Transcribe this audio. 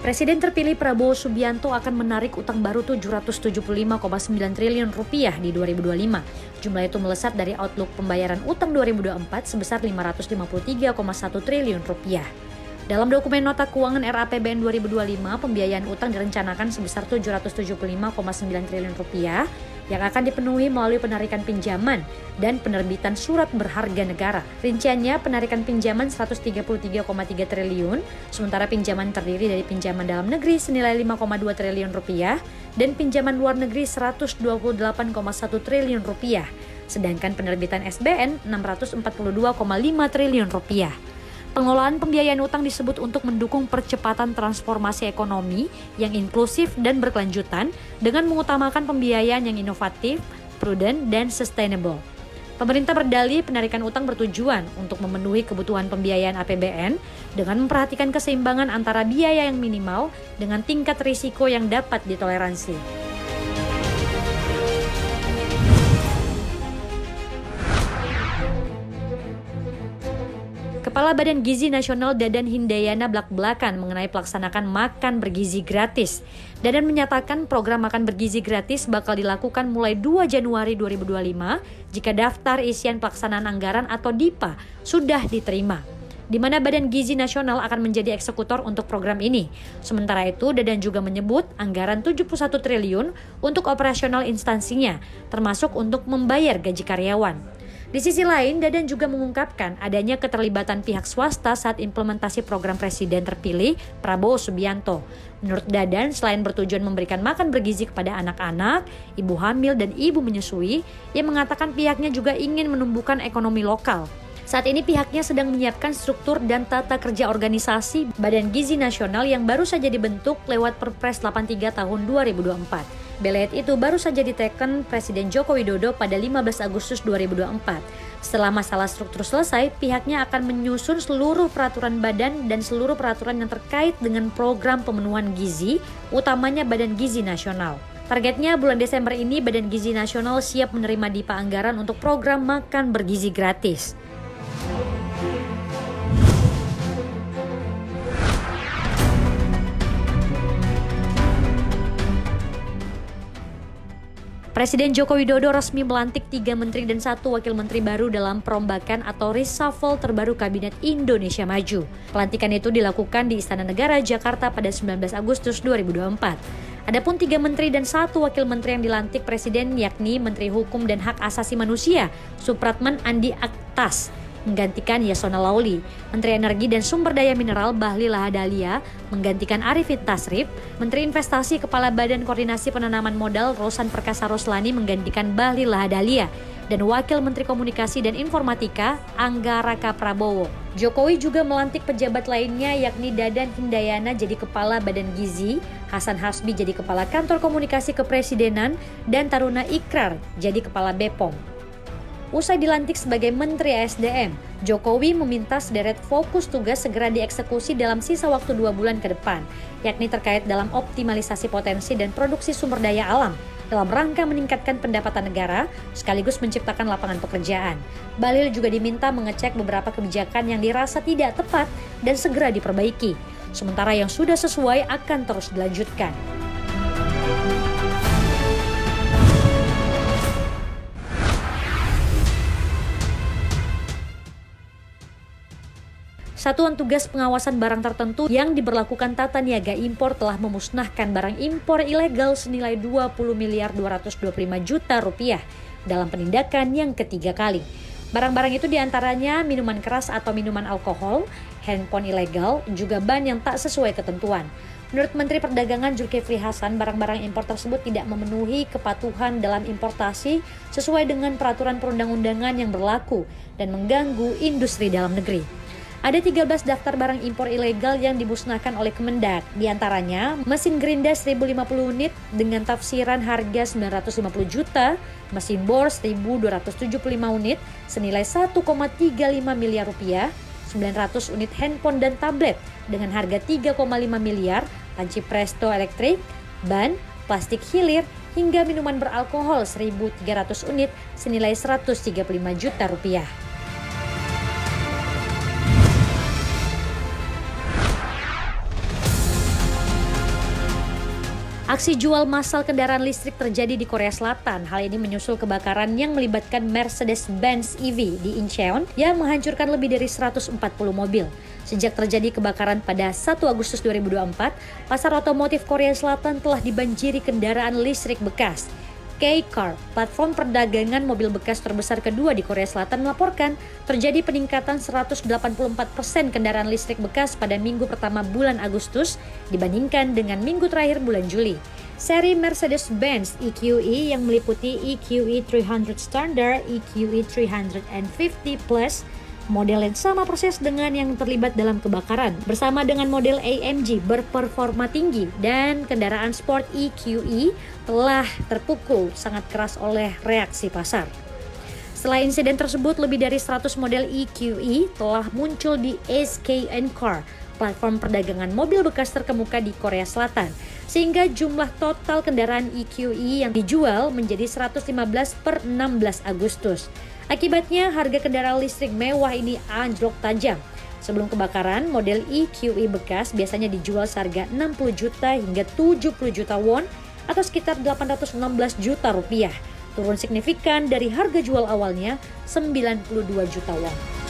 Presiden terpilih Prabowo Subianto akan menarik utang baru 775,9 triliun rupiah di 2025. Jumlah itu melesat dari outlook pembayaran utang 2024 sebesar 553,1 triliun rupiah. Dalam dokumen nota keuangan RAPBN 2025, pembiayaan utang direncanakan sebesar 775,9 triliun rupiah yang akan dipenuhi melalui penarikan pinjaman dan penerbitan surat berharga negara. Rinciannya, penarikan pinjaman 133,3 triliun, sementara pinjaman terdiri dari pinjaman dalam negeri senilai 5,2 triliun rupiah dan pinjaman luar negeri 128,1 triliun rupiah, sedangkan penerbitan SBN 642,5 triliun rupiah. Pengelolaan pembiayaan utang disebut untuk mendukung percepatan transformasi ekonomi yang inklusif dan berkelanjutan dengan mengutamakan pembiayaan yang inovatif, prudent, dan sustainable. Pemerintah berdalih penarikan utang bertujuan untuk memenuhi kebutuhan pembiayaan APBN dengan memperhatikan keseimbangan antara biaya yang minimal dengan tingkat risiko yang dapat ditoleransi. Kepala Badan Gizi Nasional Dadan Hindayana belak-belakan mengenai pelaksanaan makan bergizi gratis. Dadan menyatakan program makan bergizi gratis bakal dilakukan mulai 2 Januari 2025 jika daftar isian pelaksanaan anggaran atau DIPA sudah diterima, di mana Badan Gizi Nasional akan menjadi eksekutor untuk program ini. Sementara itu, Dadan juga menyebut anggaran 71 triliun untuk operasional instansinya, termasuk untuk membayar gaji karyawan. Di sisi lain, Dadan juga mengungkapkan adanya keterlibatan pihak swasta saat implementasi program Presiden terpilih Prabowo Subianto. Menurut Dadan, selain bertujuan memberikan makan bergizi kepada anak-anak, ibu hamil, dan ibu menyusui, ia mengatakan pihaknya juga ingin menumbuhkan ekonomi lokal. Saat ini pihaknya sedang menyiapkan struktur dan tata kerja organisasi Badan Gizi Nasional yang baru saja dibentuk lewat Perpres 83 tahun 2024. Belet itu baru saja diteken Presiden Joko Widodo pada 15 Agustus 2024. Setelah masalah struktur selesai, pihaknya akan menyusun seluruh peraturan badan dan seluruh peraturan yang terkait dengan program pemenuhan gizi, utamanya Badan Gizi Nasional. Targetnya bulan Desember ini Badan Gizi Nasional siap menerima DIPA anggaran untuk program makan bergizi gratis. Presiden Joko Widodo resmi melantik 3 menteri dan 1 wakil menteri baru dalam perombakan atau reshuffle terbaru Kabinet Indonesia Maju. Pelantikan itu dilakukan di Istana Negara, Jakarta pada 19 Agustus 2024. Adapun 3 menteri dan 1 wakil menteri yang dilantik Presiden yakni Menteri Hukum dan Hak Asasi Manusia, Supratman Andi Aktas, menggantikan Yasona Lauli. Menteri Energi dan Sumber Daya Mineral Bahlil Lahadalia menggantikan Arifin Tasrif. Menteri Investasi Kepala Badan Koordinasi Penanaman Modal Rosan Perkasa Roslani menggantikan Bahlil Lahadalia. Dan Wakil Menteri Komunikasi dan Informatika Angga Raka Prabowo. Jokowi juga melantik pejabat lainnya yakni Dadan Hindayana jadi Kepala Badan Gizi, Hasan Hasbi jadi Kepala Kantor Komunikasi Kepresidenan, dan Taruna Ikrar jadi Kepala BPOM. Usai dilantik sebagai Menteri ASDM, Jokowi meminta sederet fokus tugas segera dieksekusi dalam sisa waktu 2 bulan ke depan, yakni terkait dalam optimalisasi potensi dan produksi sumber daya alam, dalam rangka meningkatkan pendapatan negara, sekaligus menciptakan lapangan pekerjaan. Bahlil juga diminta mengecek beberapa kebijakan yang dirasa tidak tepat dan segera diperbaiki, sementara yang sudah sesuai akan terus dilanjutkan. Satuan Tugas Pengawasan Barang Tertentu yang diberlakukan tata niaga impor telah memusnahkan barang impor ilegal senilai 20.225 juta rupiah dalam penindakan yang ketiga kali. Barang-barang itu diantaranya minuman keras atau minuman alkohol, handphone ilegal, juga ban yang tak sesuai ketentuan. Menurut Menteri Perdagangan Zulkifli Hasan, barang-barang impor tersebut tidak memenuhi kepatuhan dalam importasi sesuai dengan peraturan perundang-undangan yang berlaku dan mengganggu industri dalam negeri. Ada 13 daftar barang impor ilegal yang dimusnahkan oleh Kemendak. Di antaranya, mesin gerinda 1.050 unit dengan tafsiran harga 950 juta, mesin bor 1.275 unit senilai 1,35 miliar rupiah, 900 unit handphone dan tablet dengan harga 3,5 miliar, panci presto elektrik, ban, plastik hilir, hingga minuman beralkohol 1.300 unit senilai 135 juta rupiah. Aksi jual massal kendaraan listrik terjadi di Korea Selatan. Hal ini menyusul kebakaran yang melibatkan Mercedes-Benz EV di Incheon yang menghancurkan lebih dari 140 mobil. Sejak terjadi kebakaran pada 1 Agustus 2024, pasar otomotif Korea Selatan telah dibanjiri kendaraan listrik bekas. K-Car, platform perdagangan mobil bekas terbesar kedua di Korea Selatan, melaporkan terjadi peningkatan 184% kendaraan listrik bekas pada minggu pertama bulan Agustus dibandingkan dengan minggu terakhir bulan Juli. Seri Mercedes-Benz EQE yang meliputi EQE 300 Standard, EQE 350 Plus, model yang sama persis dengan yang terlibat dalam kebakaran, bersama dengan model AMG berperforma tinggi dan kendaraan sport EQE telah terpukul sangat keras oleh reaksi pasar. Setelah insiden tersebut, lebih dari 100 model EQE telah muncul di SK Car, platform perdagangan mobil bekas terkemuka di Korea Selatan, sehingga jumlah total kendaraan EQE yang dijual menjadi 115 per 16 Agustus. Akibatnya, harga kendaraan listrik mewah ini anjlok tajam. Sebelum kebakaran, model EQE bekas biasanya dijual seharga 60 juta hingga 70 juta won atau sekitar 816 juta rupiah. Turun signifikan dari harga jual awalnya 92 juta won.